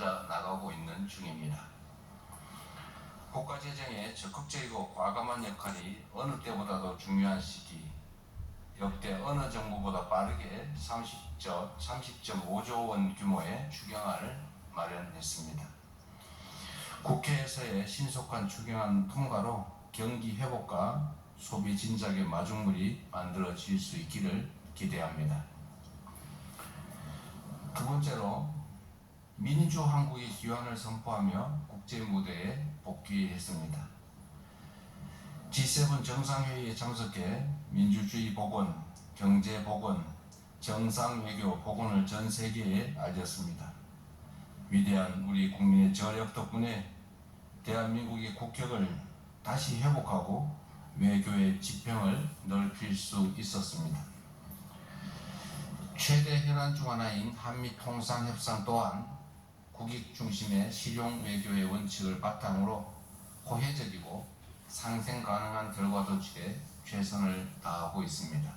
만들어 나가고 있는 중입니다. 국가 재정의 적극적이고 과감한 역할이 어느 때보다도 중요한 시기, 역대 어느 정부보다 빠르게 30.5조 원 규모의 추경안을 마련했습니다. 국회에서의 신속한 추경안 통과로 경기 회복과 소비 진작의 마중물이 만들어질 수 있기를 기대합니다. 두 번째로 민주한국의 기원을 선포하며 국제 무대에 복귀했습니다. G7 정상회의에 참석해 민주주의 복원, 경제 복원, 정상 외교 복원을 전 세계에 알렸습니다. 위대한 우리 국민의 저력 덕분에 대한민국의 국격을 다시 회복하고 외교의 지평을 넓힐 수 있었습니다. 최대 현안 중 하나인 한미통상협상 또한 국익 중심의 실용 외교의 원칙을 바탕으로 호혜적이고 상생 가능한 결과 도출에 최선을 다하고 있습니다.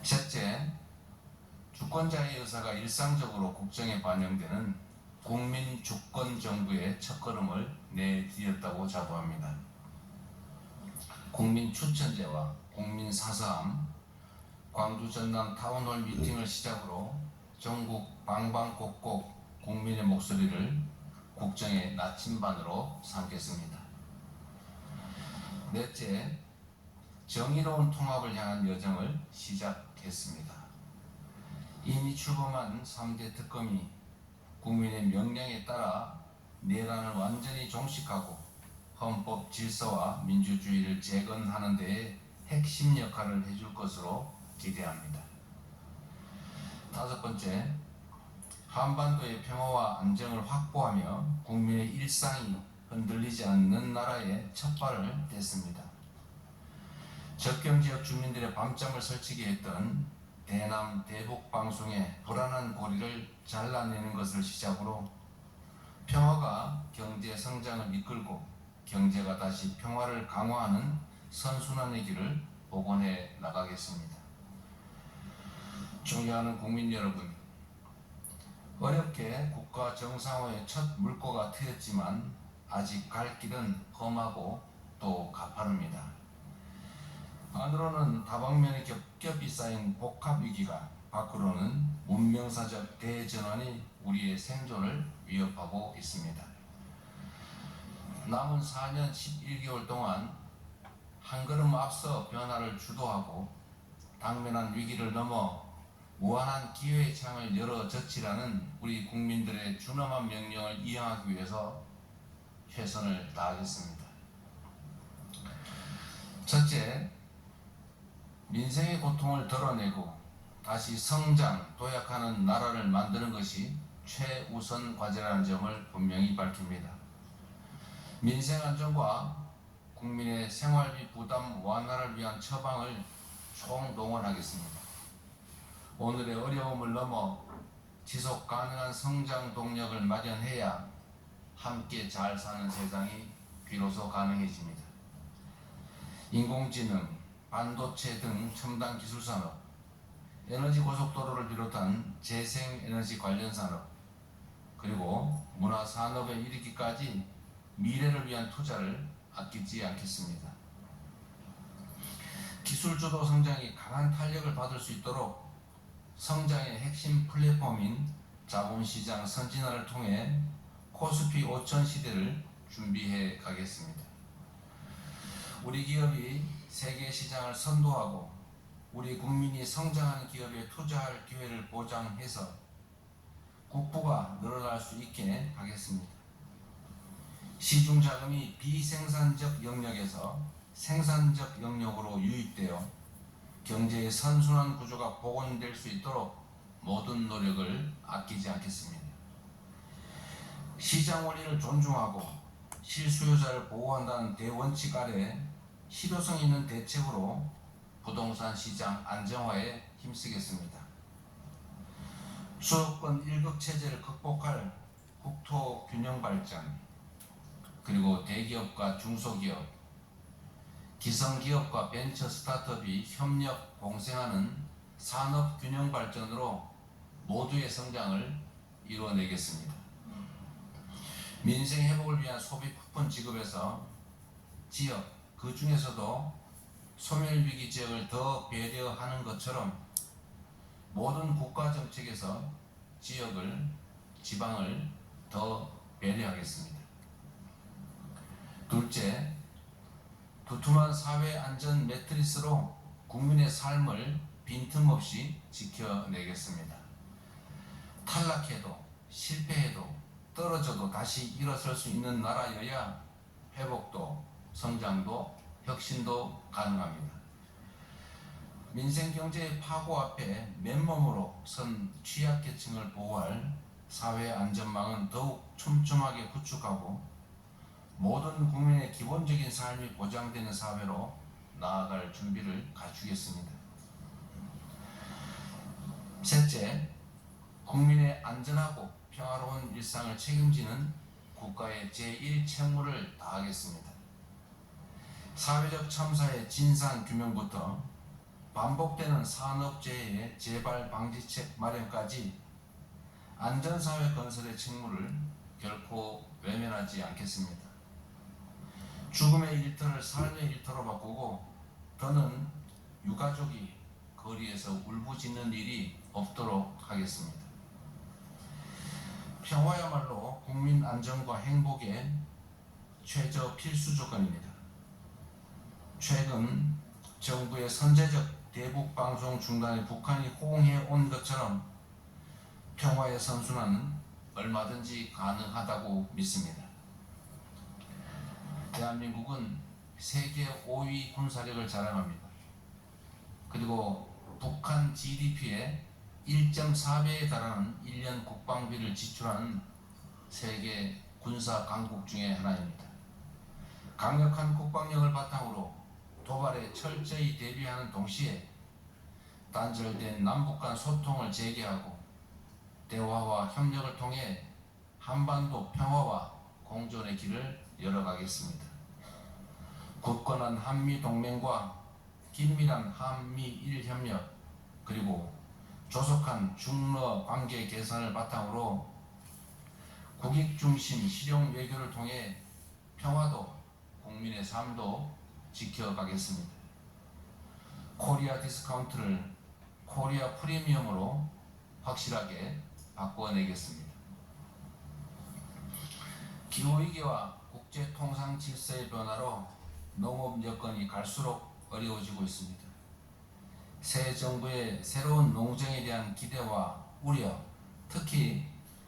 셋째, 주권자의 의사가 일상적으로 국정에 반영되는 국민 주권 정부의 첫걸음을 내디뎠다고 자부합니다. 국민 추천제와 국민 사서함, 광주 전남 타운홀 미팅을 시작으로 전국 방방곡곡 국민의 목소리를 국정의 나침반으로 삼겠습니다. 넷째, 정의로운 통합을 향한 여정을 시작했습니다. 이미 출범한 3대 특검이 국민의 명령에 따라 내란을 완전히 종식하고 헌법 질서와 민주주의를 재건하는 데에 핵심 역할을 해줄 것으로 기대합니다. 다섯 번째, 한반도의 평화와 안정을 확보하며 국민의 일상이 흔들리지 않는 나라에 첫발을 뗐습니다. 접경지역 주민들의 밤잠을 설치게 했던 대남 대북 방송의 불안한 고리를 잘라내는 것을 시작으로 평화가 경제 성장을 이끌고 경제가 다시 평화를 강화하는 선순환의 길을 복원해 나가겠습니다. 존경하는 국민 여러분, 어렵게 국가 정상화의 첫 물꼬가 트였지만 아직 갈 길은 험하고 또 가파릅니다. 안으로는 다방면의 겹겹이 쌓인 복합위기가, 밖으로는 문명사적 대전환이 우리의 생존을 위협하고 있습니다. 남은 4년 11개월 동안 한 걸음 앞서 변화를 주도하고 당면한 위기를 넘어 무한한 기회의 창을 열어 젖히라는 우리 국민들의 준엄한 명령을 이행하기 위해서 최선을 다하겠습니다. 첫째, 민생의 고통을 덜어내고 다시 성장, 도약하는 나라를 만드는 것이 최우선 과제라는 점을 분명히 밝힙니다. 민생 안정과 국민의 생활비 부담 완화를 위한 처방을 총동원하겠습니다. 오늘의 어려움을 넘어 지속 가능한 성장 동력을 마련해야 함께 잘 사는 세상이 비로소 가능해집니다. 인공지능, 반도체 등 첨단 기술 산업, 에너지 고속도로를 비롯한 재생에너지 관련 산업, 그리고 문화 산업에 이르기까지 미래를 위한 투자를 아끼지 않겠습니다. 기술주도 성장이 강한 탄력을 받을 수 있도록 성장의 핵심 플랫폼인 자본시장 선진화를 통해 코스피 5천 시대를 준비해 가겠습니다. 우리 기업이 세계 시장을 선도하고 우리 국민이 성장하는 기업에 투자할 기회를 보장해서 국부가 늘어날 수 있게 하겠습니다. 시중 자금이 비생산적 영역에서 생산적 영역으로 유입되어 경제의 선순환 구조가 복원될 수 있도록 모든 노력을 아끼지 않겠습니다. 시장 원리를 존중하고 실수요자를 보호한다는 대원칙 아래 실효성 있는 대책으로 부동산 시장 안정화에 힘쓰겠습니다. 수도권 일극 체제를 극복할 국토 균형 발전, 그리고 대기업과 중소기업, 기성기업과 벤처 스타트업이 협력 공생하는 산업 균형 발전으로 모두의 성장을 이루어내겠습니다. 민생 회복을 위한 소비 쿠폰 지급에서 지역, 그 중에서도 소멸위기 지역을 더 배려하는 것처럼 모든 국가 정책에서 지역을, 지방을 더 배려하겠습니다. 둘째, 두툼한 사회 안전 매트리스로 국민의 삶을 빈틈없이 지켜내겠습니다. 탈락해도 실패해도 떨어져도 다시 일어설 수 있는 나라여야 회복도 성장도 혁신도 가능합니다. 민생경제의 파고 앞에 맨몸으로 선 취약계층을 보호할 사회 안전망은 더욱 촘촘하게 구축하고 모든 국민의 기본적인 삶이 보장되는 사회로 나아갈 준비를 갖추겠습니다. 셋째, 국민의 안전하고 평화로운 일상을 책임지는 국가의 제1책무를 다하겠습니다. 사회적 참사의 진상 규명부터 반복되는 산업재해의 재발 방지책 마련까지 안전사회 건설의 책무를 결코 외면하지 않겠습니다. 죽음의 일터를 삶의 일터로 바꾸고 더는 유가족이 거리에서 울부짖는 일이 없도록 하겠습니다. 평화야말로 국민 안전과 행복의 최저 필수 조건입니다. 최근 정부의 선제적 대북 방송 중단에 북한이 호응해 온 것처럼 평화의 선순환은 얼마든지 가능하다고 믿습니다. 대한민국은 세계 5위 군사력을 자랑합니다. 그리고 북한 GDP의 1.4배에 달하는 1년 국방비를 지출하는 세계 군사 강국 중에 하나입니다. 강력한 국방력을 바탕으로 도발에 철저히 대비하는 동시에 단절된 남북 간 소통을 재개하고 대화와 협력을 통해 한반도 평화와 공존의 길을 열어가겠습니다. 굳건한 한미동맹과 긴밀한 한미일 협력 그리고 조속한 중러 관계 개선을 바탕으로 국익 중심 실용 외교를 통해 평화도 국민의 삶도 지켜가겠습니다. 코리아 디스카운트를 코리아 프리미엄으로 확실하게 바꿔내겠습니다. 기후위기와 국제통상 질서의 변화로 농업 여건이 갈수록 어려워지고 있습니다. 새 정부의 새로운 농정에 대한 기대와 우려, 특히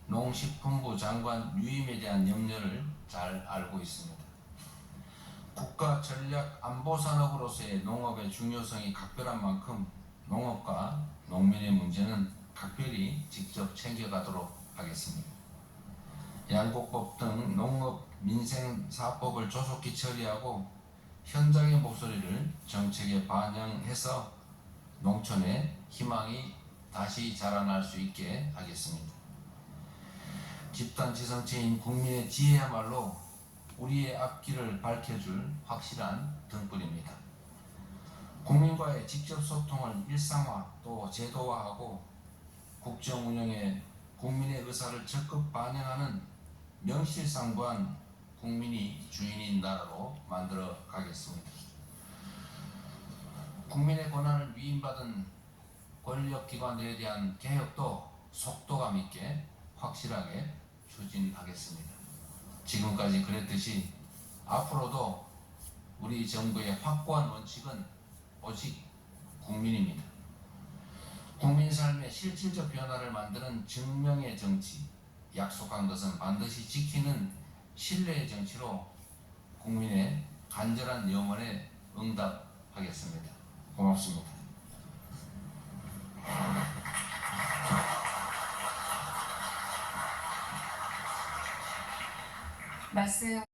농식품부 장관 유임에 대한 염려를 잘 알고 있습니다. 국가 전략 안보 산업으로서의 농업의 중요성이 각별한 만큼 농업과 농민의 문제는 각별히 직접 챙겨가도록 하겠습니다. 양곡법 등 농업 민생사법을 조속히 처리하고 현장의 목소리를 정책에 반영해서 농촌의 희망이 다시 자라날 수 있게 하겠습니다. 집단지성체인 국민의 지혜야말로 우리의 앞길을 밝혀줄 확실한 등불입니다. 국민과의 직접 소통을 일상화 또 제도화하고 국정 운영에 국민의 의사를 적극 반영하는 명실상부한 국민이 주인인 나라로 만들어 가겠습니다. 국민의 권한을 위임받은 권력기관들에 대한 개혁도 속도감 있게 확실하게 추진하겠습니다. 지금까지 그랬듯이 앞으로도 우리 정부의 확고한 원칙은 오직 국민입니다. 국민 삶의 실질적 변화를 만드는 증명의 정치, 약속한 것은 반드시 지키는 신뢰의 정치로 국민의 간절한 염원에 응답하겠습니다. 고맙습니다. 말씀